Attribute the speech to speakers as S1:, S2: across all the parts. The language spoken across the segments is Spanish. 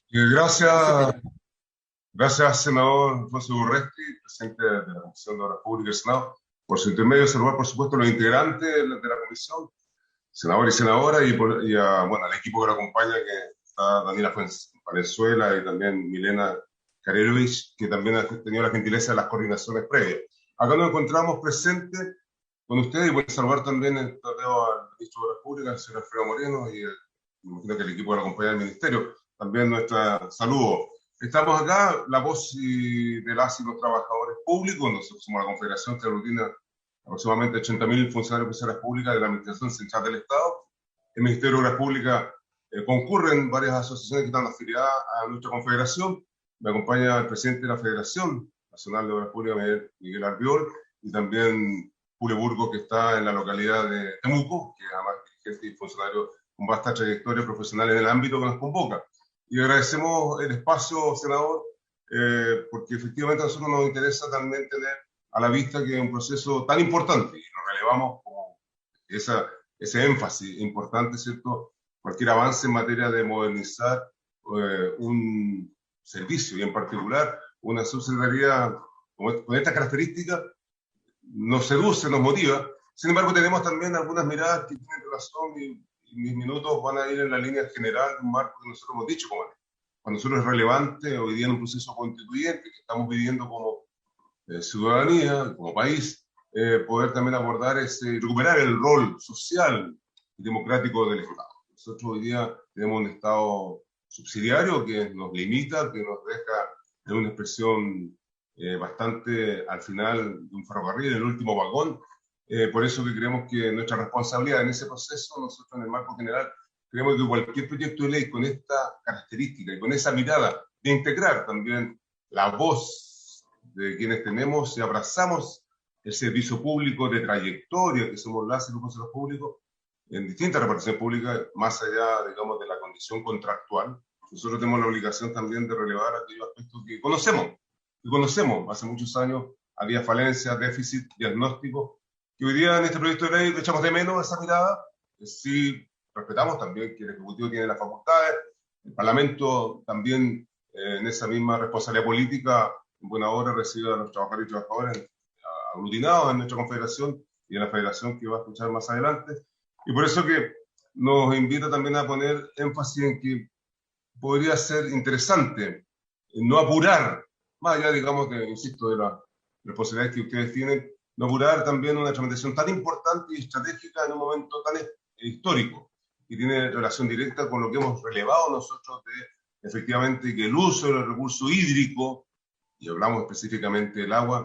S1: Gracias, gracias, senador José Urresti, presidente de la Comisión de Obras Públicas del Senado, por su intermedio, saludar, por supuesto, a los integrantes de la comisión, senador y senadora, bueno, al equipo que lo acompaña, que está Daniela Valenzuela y también Milena Karelovich, que también ha tenido la gentileza de las coordinaciones previas. Acá nos encontramos presentes con ustedes y voy a saludar también al ministro de Obras Públicas, el señor Alfredo Moreno, me imagino que el equipo que lo acompaña del ministerio. También nuestra saludo. Estamos acá, la voz de las y los trabajadores públicos. Nosotros somos la Confederación que aglutina aproximadamente 80.000 funcionarios y funcionarias públicas de la Administración Central del Estado. El Ministerio de Obras Públicas concurren varias asociaciones que están afiliadas a nuestra confederación. Me acompaña el presidente de la Federación Nacional de Obras Públicas, Miguel Albiol, y también Julio Burgo, que está en la localidad de Temuco, que es además dirigente y funcionario con vasta trayectoria profesional en el ámbito que nos convoca. Y agradecemos el espacio, senador, porque efectivamente a nosotros nos interesa también tener a la vista que es un proceso tan importante y lo relevamos como ese énfasis importante, ¿cierto? Cualquier avance en materia de modernizar un servicio y en particular una subsecretaría con estas características nos seduce, nos motiva. Sin embargo, tenemos también algunas miradas que tienen relación y mis minutos van a ir en la línea general de un marco que nosotros hemos dicho como para nosotros es relevante hoy día en un proceso constituyente que estamos viviendo como ciudadanía, como país, poder también abordar recuperar el rol social y democrático del Estado. Nosotros hoy día tenemos un Estado subsidiario que nos limita, que nos deja en una expresión bastante al final de un ferrocarril, el último vagón. Por eso que creemos que nuestra responsabilidad en ese proceso, nosotros en el marco general, creemos que cualquier proyecto de ley con esta característica y con esa mirada de integrar también la voz de quienes tenemos y abrazamos el servicio público de trayectoria, que somos las y los funcionarios públicos, en distintas reparticiones públicas, más allá, digamos, de la condición contractual, nosotros tenemos la obligación también de relevar aquellos aspectos que conocemos. Hace muchos años había falencias, déficit, diagnóstico, que hoy día en este proyecto de ley echamos de menos esa mirada. Sí respetamos también que el Ejecutivo tiene las facultades, el Parlamento también en esa misma responsabilidad política, en buena hora recibe a los trabajadores y trabajadoras aglutinados en nuestra confederación y en la federación que va a escuchar más adelante. Y por eso que nos invita también a poner énfasis en que podría ser interesante no apurar, más allá, digamos, insisto, de las responsabilidades que ustedes tienen, no apurar también una tramitación tan importante y estratégica en un momento tan histórico, y tiene relación directa con lo que hemos relevado nosotros de, efectivamente, que el uso del recurso hídrico, y hablamos específicamente del agua,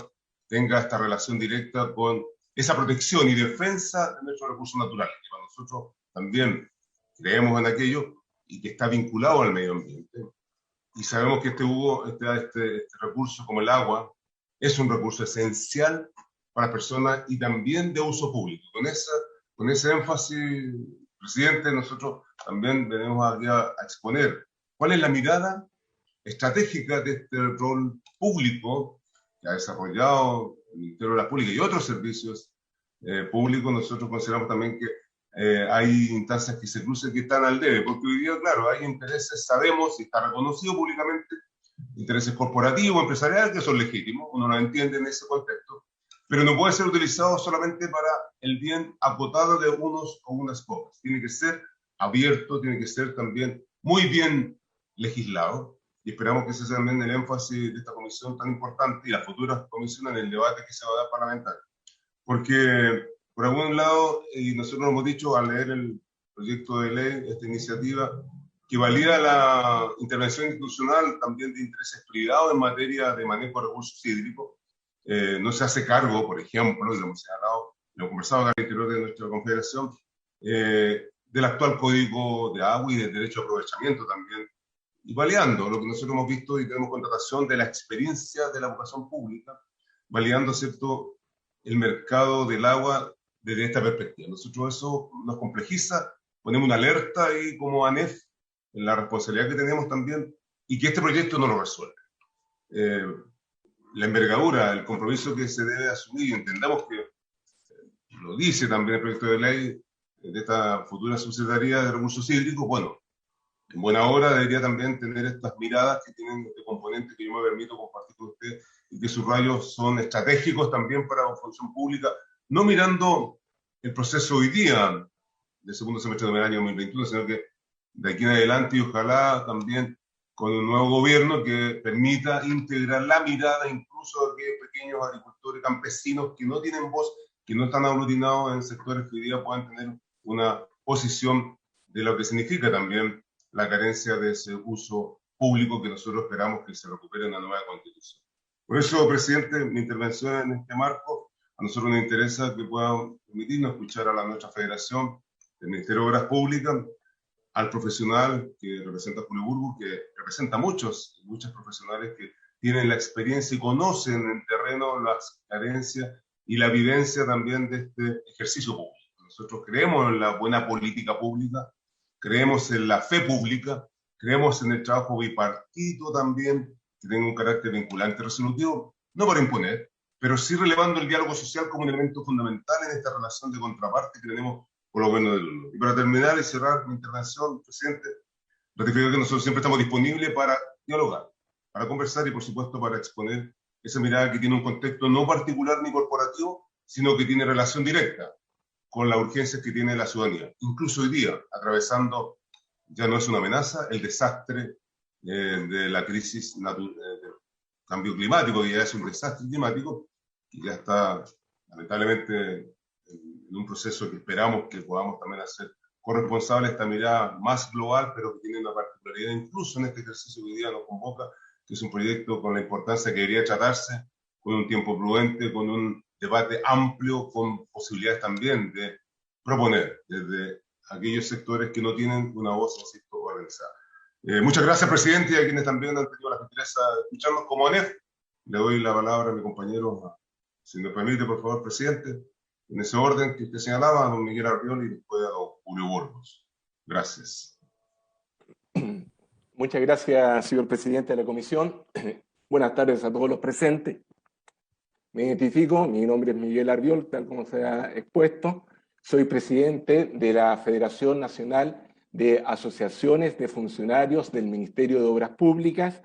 S1: tenga esta relación directa con esa protección y defensa de nuestros recursos naturales, que para nosotros también creemos en aquello y que está vinculado al medio ambiente. Y sabemos que este recurso como el agua es un recurso esencial para las personas y también de uso público. Con ese énfasis, presidente, nosotros también venimos aquí a exponer cuál es la mirada estratégica de este rol público que ha desarrollado el Ministerio de la Pública y otros servicios públicos. Nosotros consideramos también que hay instancias que se cruzan que están al debe, porque hoy día, claro, hay intereses, sabemos, y está reconocido públicamente, intereses corporativos, empresariales, que son legítimos, uno lo entiende en ese contexto, pero no puede ser utilizado solamente para el bien acotado de unos o unas pocas. Tiene que ser abierto, tiene que ser también muy bien legislado, y esperamos que ese sea también el énfasis de esta comisión tan importante y las futuras comisiones en el debate que se va a dar parlamentario. Porque, por algún lado, y nosotros hemos dicho al leer el proyecto de ley, esta iniciativa, que valida la intervención institucional también de intereses privados en materia de manejo de recursos hídricos. No se hace cargo, por ejemplo, y lo hemos señalado, lo conversado al interior de nuestra confederación, del actual código de agua y del derecho a aprovechamiento también, y validando lo que nosotros hemos visto y tenemos contratación de la experiencia de la educación pública, validando, ¿cierto?, el mercado del agua desde esta perspectiva. Nosotros eso nos complejiza, ponemos una alerta ahí como ANEF en la responsabilidad que tenemos también y que este proyecto no lo resuelve. La envergadura, el compromiso que se debe asumir, y entendamos que lo dice también el proyecto de ley de esta futura subsecretaría de recursos hídricos, bueno, en buena hora debería también tener estas miradas que tienen este componente que yo me permito compartir con usted y que sus rayos son estratégicos también para la función pública, no mirando el proceso hoy día del segundo semestre del año 2021, sino que de aquí en adelante y ojalá también con un nuevo gobierno que permita integrar la mirada incluso de aquellos pequeños agricultores campesinos que no tienen voz, que no están aglutinados en sectores que hoy día puedan tener una posición de lo que significa también la carencia de ese uso público que nosotros esperamos que se recupere en la nueva constitución. Por eso, presidente, mi intervención en este marco, a nosotros nos interesa que puedan permitirnos escuchar a nuestra federación, el Ministerio de Obras Públicas, al profesional que representa Julio Burgos, que representa a muchos profesionales que tienen la experiencia y conocen en terreno las carencias y la vivencia también de este ejercicio público. Nosotros creemos en la buena política pública, creemos en la fe pública, creemos en el trabajo bipartito también, que tenga un carácter vinculante y resolutivo, no para imponer, pero sí relevando el diálogo social como un elemento fundamental en esta relación de contraparte que tenemos por lo menos del uno. Y para terminar y cerrar mi intervención, presidente, ratificar que nosotros siempre estamos disponibles para dialogar, para conversar y, por supuesto, para exponer esa mirada que tiene un contexto no particular ni corporativo, sino que tiene relación directa con las urgencias que tiene la ciudadanía. Incluso hoy día, atravesando, ya no es una amenaza, el desastre de la crisis del cambio climático, que ya es un desastre climático, que ya está, lamentablemente, en un proceso que esperamos que podamos también hacer corresponsable esta mirada más global, pero que tiene una particularidad incluso en este ejercicio que hoy día nos convoca, que es un proyecto con la importancia que debería tratarse, con un tiempo prudente, con un debate amplio, con posibilidades también de proponer desde aquellos sectores que no tienen una voz, insisto, organizada. Muchas gracias, presidente, y a quienes también han tenido la gentileza de escucharnos como ANEF. Le doy la palabra a mi compañero, si me permite, por favor, presidente, en ese orden que usted señalaba, a don Miguel Arriol y después a don Julio Burgos. Gracias.
S2: Muchas gracias, señor presidente de la comisión. Buenas tardes a todos los presentes. Me identifico, mi nombre es Miguel Arriol, tal como se ha expuesto. Soy presidente de la Federación Nacional de Asociaciones de Funcionarios del Ministerio de Obras Públicas,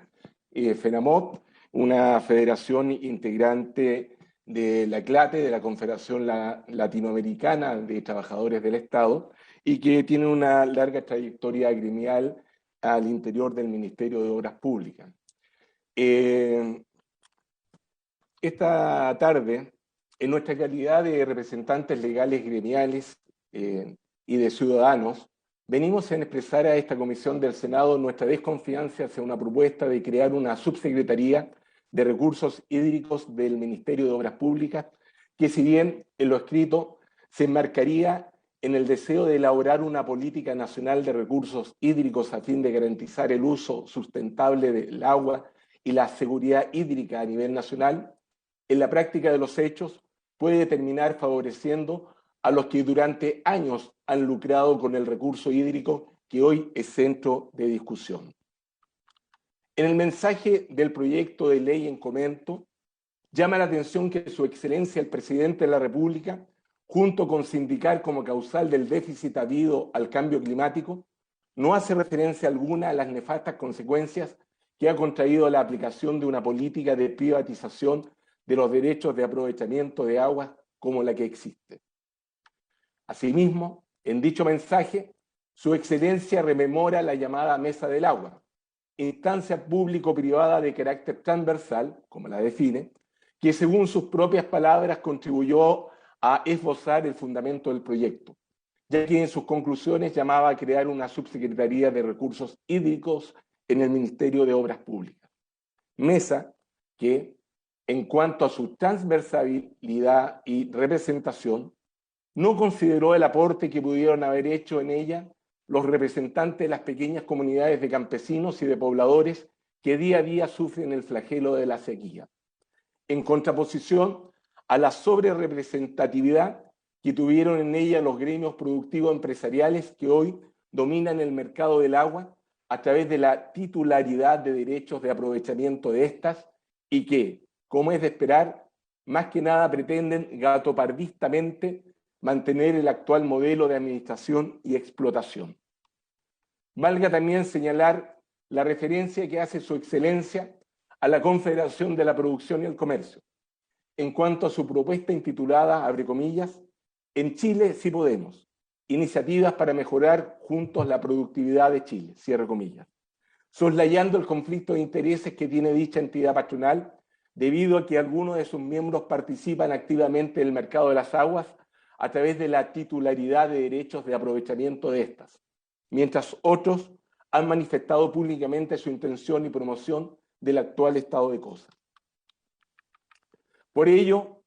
S2: FENAMOP, una federación integrante de la CLATE, de la Confederación Latinoamericana de Trabajadores del Estado, y que tiene una larga trayectoria gremial al interior del Ministerio de Obras Públicas. Esta tarde, en nuestra calidad de representantes legales gremiales y de ciudadanos, venimos a expresar a esta comisión del Senado nuestra desconfianza hacia una propuesta de crear una subsecretaría de recursos hídricos del Ministerio de Obras Públicas, que si bien en lo escrito se enmarcaría en el deseo de elaborar una política nacional de recursos hídricos a fin de garantizar el uso sustentable del agua y la seguridad hídrica a nivel nacional, en la práctica de los hechos puede terminar favoreciendo a los que durante años han lucrado con el recurso hídrico que hoy es centro de discusión. En el mensaje del proyecto de ley en comento, llama la atención que Su Excelencia el Presidente de la República, junto con sindicar como causal del déficit habido al cambio climático, no hace referencia alguna a las nefastas consecuencias que ha contraído la aplicación de una política de privatización de los derechos de aprovechamiento de aguas como la que existe. Asimismo, en dicho mensaje, Su Excelencia rememora la llamada Mesa del Agua, instancia público-privada de carácter transversal, como la define, que según sus propias palabras contribuyó a esbozar el fundamento del proyecto, ya que en sus conclusiones llamaba a crear una subsecretaría de recursos hídricos en el Ministerio de Obras Públicas. Mesa que, en cuanto a su transversalidad y representación, no consideró el aporte que pudieron haber hecho en ella los representantes de las pequeñas comunidades de campesinos y de pobladores que día a día sufren el flagelo de la sequía, en contraposición a la sobrerepresentatividad que tuvieron en ella los gremios productivos empresariales que hoy dominan el mercado del agua a través de la titularidad de derechos de aprovechamiento de estas y que, como es de esperar, más que nada pretenden gatopardistamente mantener el actual modelo de administración y explotación. Valga también señalar la referencia que hace su excelencia a la Confederación de la Producción y el Comercio, en cuanto a su propuesta intitulada, abre comillas, En Chile sí podemos, iniciativas para mejorar juntos la productividad de Chile, cierre comillas, soslayando el conflicto de intereses que tiene dicha entidad patronal debido a que algunos de sus miembros participan activamente en el mercado de las aguas a través de la titularidad de derechos de aprovechamiento de estas, mientras otros han manifestado públicamente su intención y promoción del actual estado de cosas. Por ello,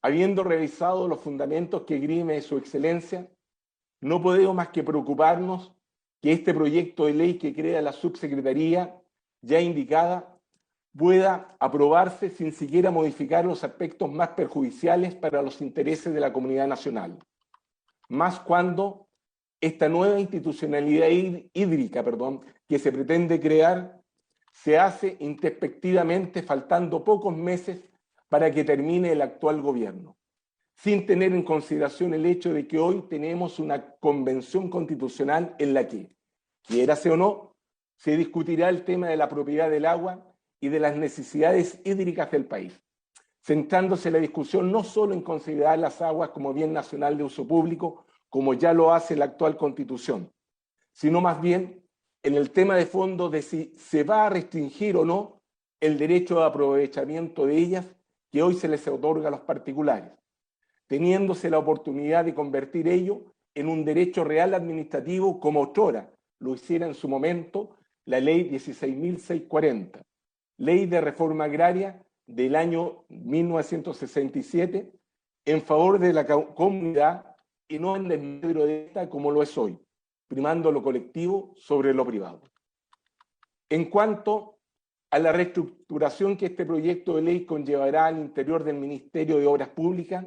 S2: habiendo revisado los fundamentos que esgrime su excelencia, no podemos más que preocuparnos que este proyecto de ley que crea la subsecretaría ya indicada pueda aprobarse sin siquiera modificar los aspectos más perjudiciales para los intereses de la comunidad nacional. Más cuando esta nueva institucionalidad hídrica, que se pretende crear se hace introspectivamente faltando pocos meses para que termine el actual gobierno, sin tener en consideración el hecho de que hoy tenemos una convención constitucional en la que, quiérase o no, se discutirá el tema de la propiedad del agua y de las necesidades hídricas del país, centrándose la discusión no solo en considerar las aguas como bien nacional de uso público, como ya lo hace la actual Constitución, sino más bien en el tema de fondo de si se va a restringir o no el derecho de aprovechamiento de ellas que hoy se les otorga a los particulares, teniéndose la oportunidad de convertir ello en un derecho real administrativo como otrora lo hiciera en su momento la Ley 16.640, Ley de Reforma Agraria del año 1967, en favor de la comunidad y no en desmedro de esta como lo es hoy, primando lo colectivo sobre lo privado. En cuanto a la reestructuración que este proyecto de ley conllevará al interior del Ministerio de Obras Públicas,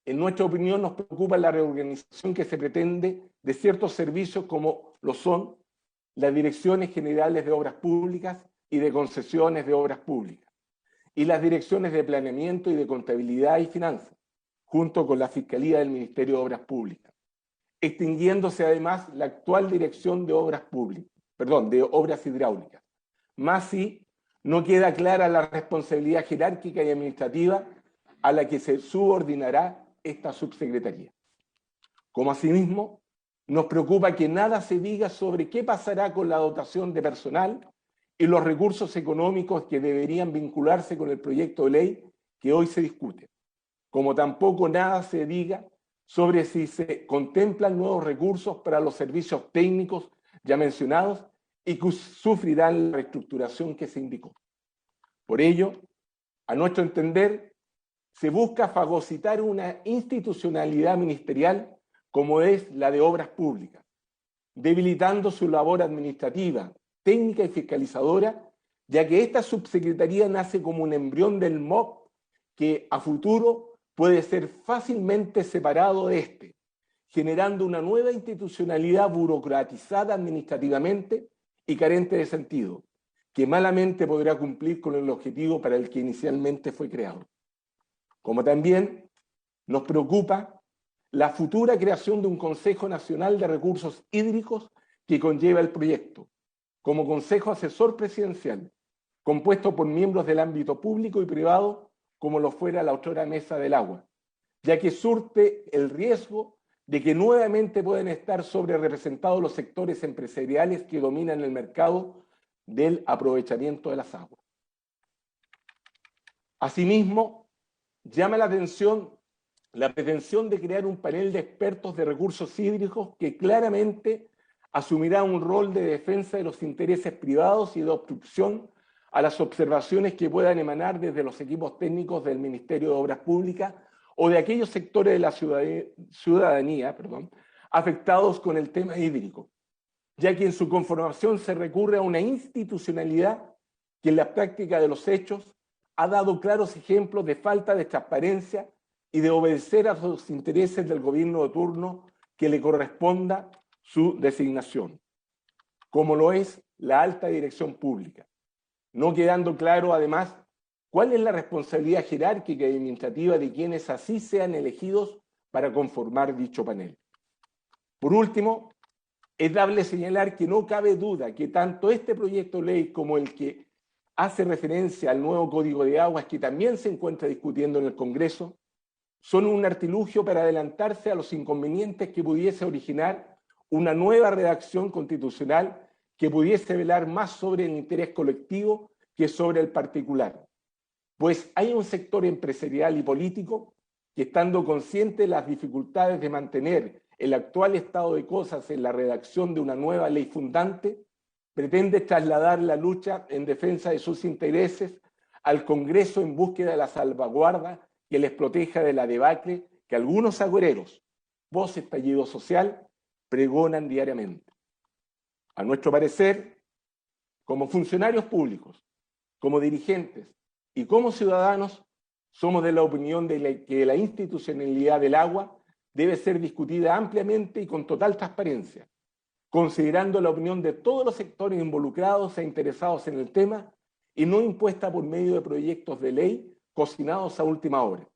S2: en nuestra opinión nos preocupa la reorganización que se pretende de ciertos servicios como lo son las Direcciones Generales de Obras Públicas y de Concesiones de Obras Públicas, y las Direcciones de Planeamiento y de Contabilidad y Finanzas, junto con la Fiscalía del Ministerio de Obras Públicas, extinguiéndose además la actual Dirección de Obras Públicas, de Obras Hidráulicas. Más si no queda clara la responsabilidad jerárquica y administrativa a la que se subordinará esta subsecretaría. Como asimismo, nos preocupa que nada se diga sobre qué pasará con la dotación de personal y los recursos económicos que deberían vincularse con el proyecto de ley que hoy se discute, como tampoco nada se diga sobre si se contemplan nuevos recursos para los servicios técnicos ya mencionados y que sufrirán la reestructuración que se indicó. Por ello, a nuestro entender, se busca fagocitar una institucionalidad ministerial como es la de Obras Públicas, debilitando su labor administrativa, técnica y fiscalizadora, ya que esta subsecretaría nace como un embrión del MOP que a futuro puede ser fácilmente separado de este, generando una nueva institucionalidad burocratizada administrativamente y carente de sentido, que malamente podrá cumplir con el objetivo para el que inicialmente fue creado. Como también nos preocupa la futura creación de un Consejo Nacional de Recursos Hídricos que conlleva el proyecto, como Consejo Asesor Presidencial, compuesto por miembros del ámbito público y privado, como lo fuera la otrora Mesa del Agua, ya que surte el riesgo de que nuevamente puedan estar sobre representados los sectores empresariales que dominan el mercado del aprovechamiento de las aguas. Asimismo, llama la atención la pretensión de crear un panel de expertos de recursos hídricos que claramente asumirá un rol de defensa de los intereses privados y de obstrucción a las observaciones que puedan emanar desde los equipos técnicos del Ministerio de Obras Públicas o de aquellos sectores de la ciudadanía afectados con el tema hídrico, ya que en su conformación se recurre a una institucionalidad que en la práctica de los hechos ha dado claros ejemplos de falta de transparencia y de obedecer a los intereses del gobierno de turno que le corresponda su designación, como lo es la alta dirección pública, no quedando claro además cuál es la responsabilidad jerárquica y administrativa de quienes así sean elegidos para conformar dicho panel. Por último, Es dable señalar que no cabe duda que tanto este proyecto de ley como el que hace referencia al nuevo Código de Aguas, que también se encuentra discutiendo en el Congreso, son un artilugio para adelantarse a los inconvenientes que pudiese originar una nueva redacción constitucional que pudiese velar más sobre el interés colectivo que sobre el particular. Pues hay un sector empresarial y político que, estando consciente de las dificultades de mantener el actual estado de cosas en la redacción de una nueva ley fundante, pretende trasladar la lucha en defensa de sus intereses al Congreso en búsqueda de la salvaguarda que les proteja de la debacle que algunos agoreros, post estallido social, pregonan diariamente. A nuestro parecer, como funcionarios públicos, como dirigentes y como ciudadanos, somos de la opinión de que la institucionalidad del agua debe ser discutida ampliamente y con total transparencia, considerando la opinión de todos los sectores involucrados e interesados en el tema y no impuesta por medio de proyectos de ley cocinados a última hora,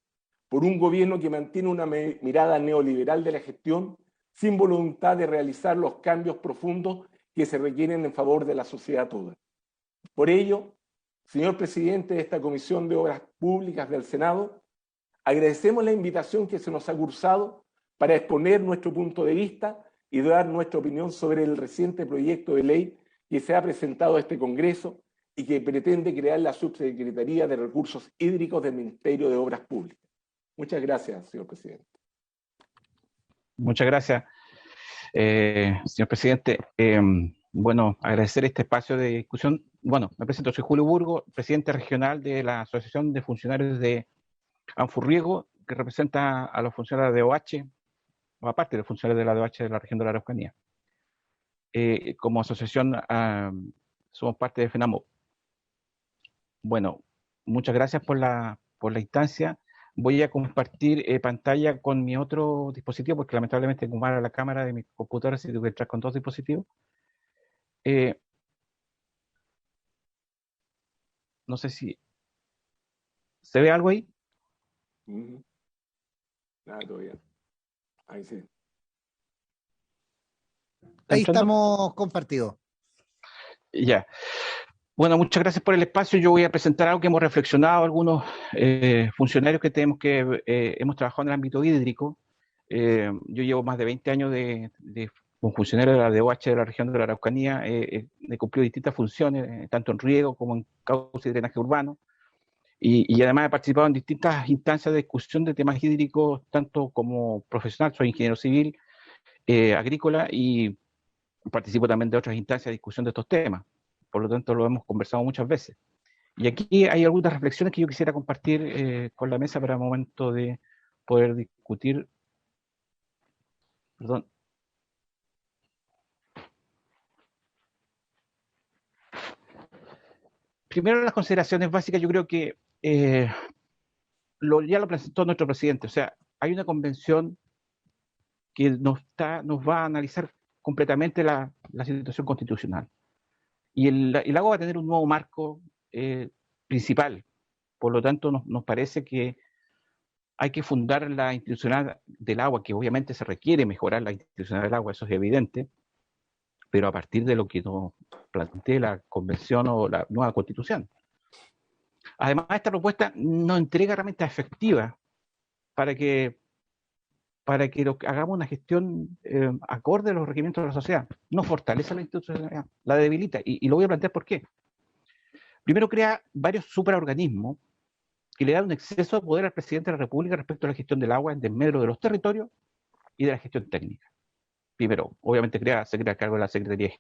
S2: por un gobierno que mantiene una mirada neoliberal de la gestión sin voluntad de realizar los cambios profundos que se requieren en favor de la sociedad toda. Por ello, señor presidente de esta Comisión de Obras Públicas del Senado, agradecemos la invitación que se nos ha cursado para exponer nuestro punto de vista y dar nuestra opinión sobre el reciente proyecto de ley que se ha presentado a este Congreso y que pretende crear la Subsecretaría de Recursos Hídricos del Ministerio de Obras Públicas. Muchas gracias, señor presidente.
S3: Muchas gracias, señor presidente. Bueno, agradecer este espacio de discusión. Bueno, me presento, soy Julio Burgo, presidente regional de la Asociación de Funcionarios de Anfurriego, que representa a los funcionarios de OH, o aparte de los funcionarios de la DOH de la región de la Araucanía. Como asociación somos parte de FENAMOP. Bueno, muchas gracias por la instancia. Voy a compartir pantalla con mi otro dispositivo, porque lamentablemente tengo mal a la cámara de mi computadora, si tengo que entrar con dos dispositivos. No sé si... ¿Se ve algo ahí?
S2: Nada, todavía. Ahí sí.
S4: Ahí estamos compartidos.
S3: Ya. Bueno, muchas gracias por el espacio. Yo voy a presentar algo que hemos reflexionado algunos funcionarios que tenemos que hemos trabajado en el ámbito hídrico. Yo llevo más de 20 años como funcionario de la DOH de la región de la Araucanía. He cumplido distintas funciones, tanto en riego como en cauce y drenaje urbano. Y además he participado en distintas instancias de discusión de temas hídricos, tanto como profesional, soy ingeniero civil, agrícola, y participo también de otras instancias de discusión de estos temas. Por lo tanto, lo hemos conversado muchas veces. Y aquí hay algunas reflexiones que yo quisiera compartir con la mesa para el momento de poder discutir. Perdón. Primero, las consideraciones básicas, yo creo que ya lo presentó nuestro presidente. O sea, hay una convención que nos va a analizar completamente la situación constitucional. Y el agua va a tener un nuevo marco principal. Por lo tanto, nos parece que hay que fundar la institucionalidad del agua, que obviamente se requiere mejorar la institucionalidad del agua, eso es evidente, pero a partir de lo que nos plantea la convención o la nueva constitución. Además, esta propuesta nos entrega herramientas efectivas para que hagamos una gestión acorde a los requerimientos de la sociedad. No fortalece la institucionalidad, la debilita. Y lo voy a plantear por qué. Primero, crea varios supraorganismos que le dan un exceso de poder al presidente de la República respecto a la gestión del agua en desmedro de los territorios y de la gestión técnica. Primero, obviamente se crea a cargo de la Secretaría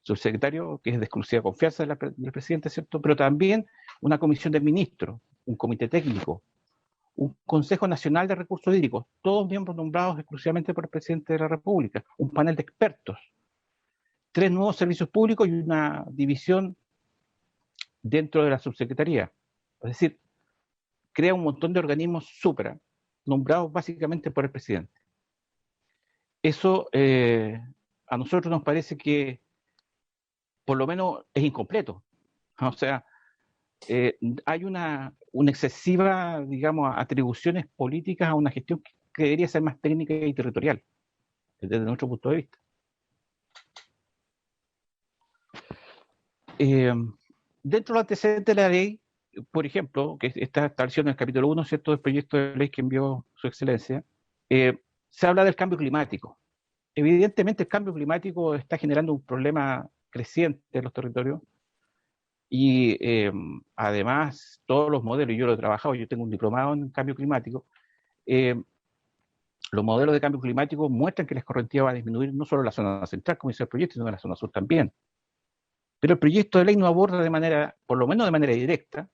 S3: subsecretario, que es de exclusiva confianza del presidente, ¿cierto? Pero también una comisión de ministros, un comité técnico, un Consejo Nacional de Recursos Hídricos, todos miembros nombrados exclusivamente por el presidente de la República, un panel de expertos, 3 nuevos servicios públicos y una división dentro de la subsecretaría. Es decir, crea un montón de organismos supra, nombrados básicamente por el presidente. Eso a nosotros nos parece que por lo menos es incompleto. O sea, hay una excesiva, digamos, atribuciones políticas a una gestión que debería ser más técnica y territorial, desde nuestro punto de vista. Dentro de los antecedentes de la ley, por ejemplo, que está establecido en el capítulo 1, ¿cierto?, del proyecto de ley que envió Su Excelencia, se habla del cambio climático. Evidentemente el cambio climático está generando un problema creciente en los territorios y además todos los modelos, yo lo he trabajado, yo tengo un diplomado en cambio climático, los modelos de cambio climático muestran que la escorrentía va a disminuir no solo en la zona central, como dice el proyecto, sino en la zona sur también. Pero el proyecto de ley no aborda de manera, por lo menos de manera directa,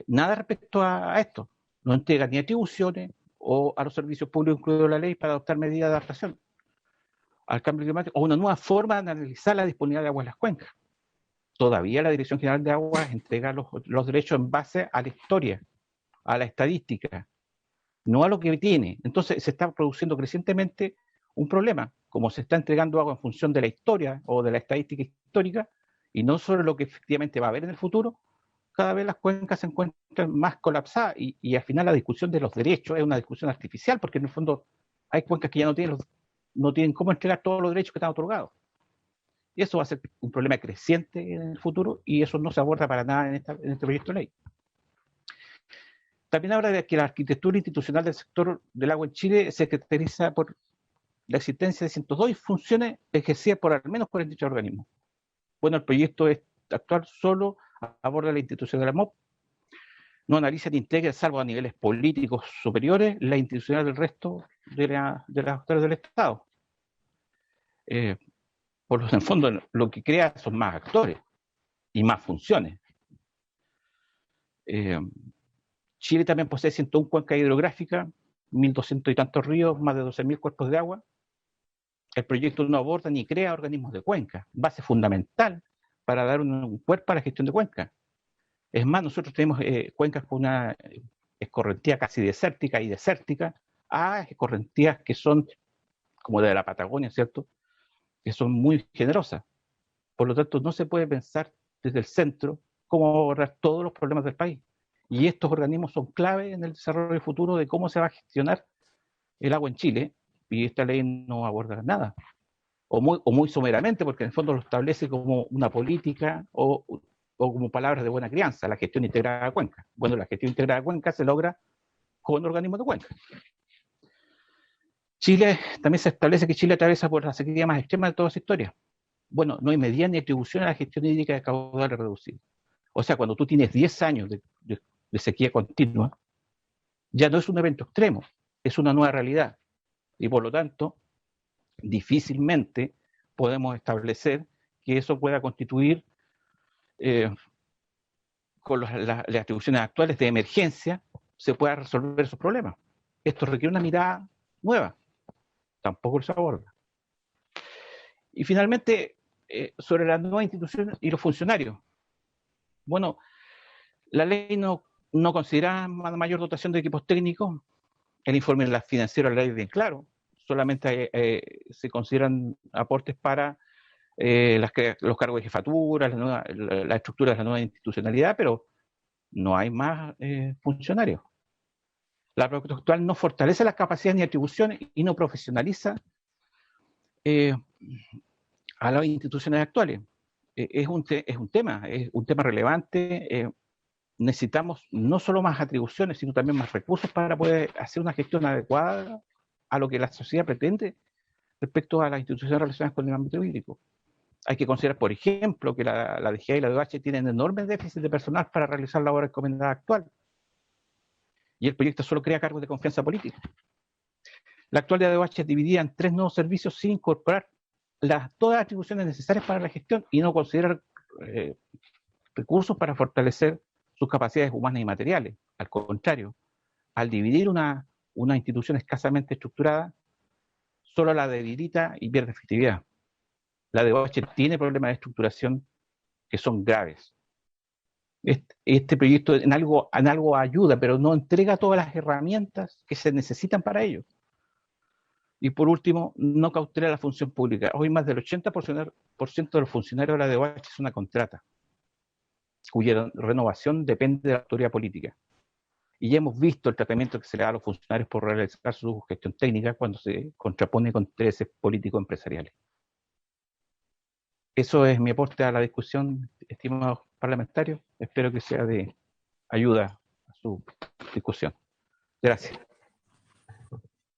S3: nada respecto a esto. No entrega ni atribuciones o a los servicios públicos incluidos en la ley para adoptar medidas de adaptación al cambio climático o una nueva forma de analizar la disponibilidad de agua en las cuencas. Todavía la Dirección General de Aguas entrega los derechos en base a la historia, a la estadística, no a lo que tiene. Entonces se está produciendo crecientemente un problema, como se está entregando agua en función de la historia o de la estadística histórica y no sobre lo que efectivamente va a haber en el futuro. Cada vez las cuencas se encuentran más colapsadas y al final la discusión de los derechos es una discusión artificial, porque en el fondo hay cuencas que ya no tienen cómo entregar todos los derechos que están otorgados. Y eso va a ser un problema creciente en el futuro y eso no se aborda para nada en este proyecto de ley. También habla de que la arquitectura institucional del sector del agua en Chile se caracteriza por la existencia de 102 funciones ejercidas por al menos 48 organismos. Bueno, el proyecto actual solo aborda la institución de la MOP, no analiza ni integra, salvo a niveles políticos superiores, la institucional del resto de las actores del Estado. Por lo en el fondo, lo que crea son más actores y más funciones. Chile también posee 101 cuencas hidrográficas, 1.200 y tantos ríos, más de 12.000 cuerpos de agua. El proyecto no aborda ni crea organismos de cuenca, base fundamental para dar un cuerpo a la gestión de cuencas. Es más, nosotros tenemos cuencas con una escorrentía casi desértica y desértica, a escorrentías que son, como de la Patagonia, ¿cierto?, que son muy generosas. Por lo tanto, no se puede pensar desde el centro cómo abordar todos los problemas del país. Y estos organismos son clave en el desarrollo futuro de cómo se va a gestionar el agua en Chile, y esta ley no aborda nada. O muy someramente, porque en el fondo lo establece como una política o como palabras de buena crianza, la gestión integrada de cuenca. Bueno, la gestión integrada de cuenca se logra con organismos de cuenca. Chile, también se establece que Chile atraviesa por la sequía más extrema de toda su historia. Bueno, no hay medida ni atribución a la gestión hídrica de caudales reducidos. O sea, cuando tú tienes 10 años de sequía continua, ya no es un evento extremo, es una nueva realidad. Y por lo tanto, difícilmente podemos establecer que eso pueda constituir, con las atribuciones actuales de emergencia, se pueda resolver esos problemas. Esto requiere una mirada nueva. Tampoco se aborda. Y finalmente, sobre las nuevas instituciones y los funcionarios. Bueno, la ley no considera mayor dotación de equipos técnicos. El informe financiero de la ley es bien claro. Solamente se consideran aportes para los cargos de jefatura, la estructura de la nueva institucionalidad, pero no hay más funcionarios. La propuesta actual no fortalece las capacidades ni atribuciones y no profesionaliza a las instituciones actuales. Es un tema relevante. Necesitamos no solo más atribuciones, sino también más recursos para poder hacer una gestión adecuada a lo que la sociedad pretende respecto a las instituciones relacionadas con el ámbito hídrico. Hay que considerar, por ejemplo, que la DGA y la DOH tienen enormes déficits de personal para realizar la obra encomendada actual. Y el proyecto solo crea cargos de confianza política. La actual DOH es dividida en 3 nuevos servicios sin incorporar todas las atribuciones necesarias para la gestión y no considerar recursos para fortalecer sus capacidades humanas y materiales. Al contrario, al dividir una institución escasamente estructurada, solo la debilita y pierde efectividad. La DOH tiene problemas de estructuración que son graves. Este proyecto en algo ayuda, pero no entrega todas las herramientas que se necesitan para ello. Y por último, no cautela la función pública. Hoy más del 80% de los funcionarios de la DOH es una contrata, cuya renovación depende de la autoridad política. Y ya hemos visto el tratamiento que se le da a los funcionarios por realizar su gestión técnica cuando se contrapone con intereses político-empresariales. Eso es mi aporte a la discusión, estimados parlamentarios. Espero que sea de ayuda a su discusión. Gracias.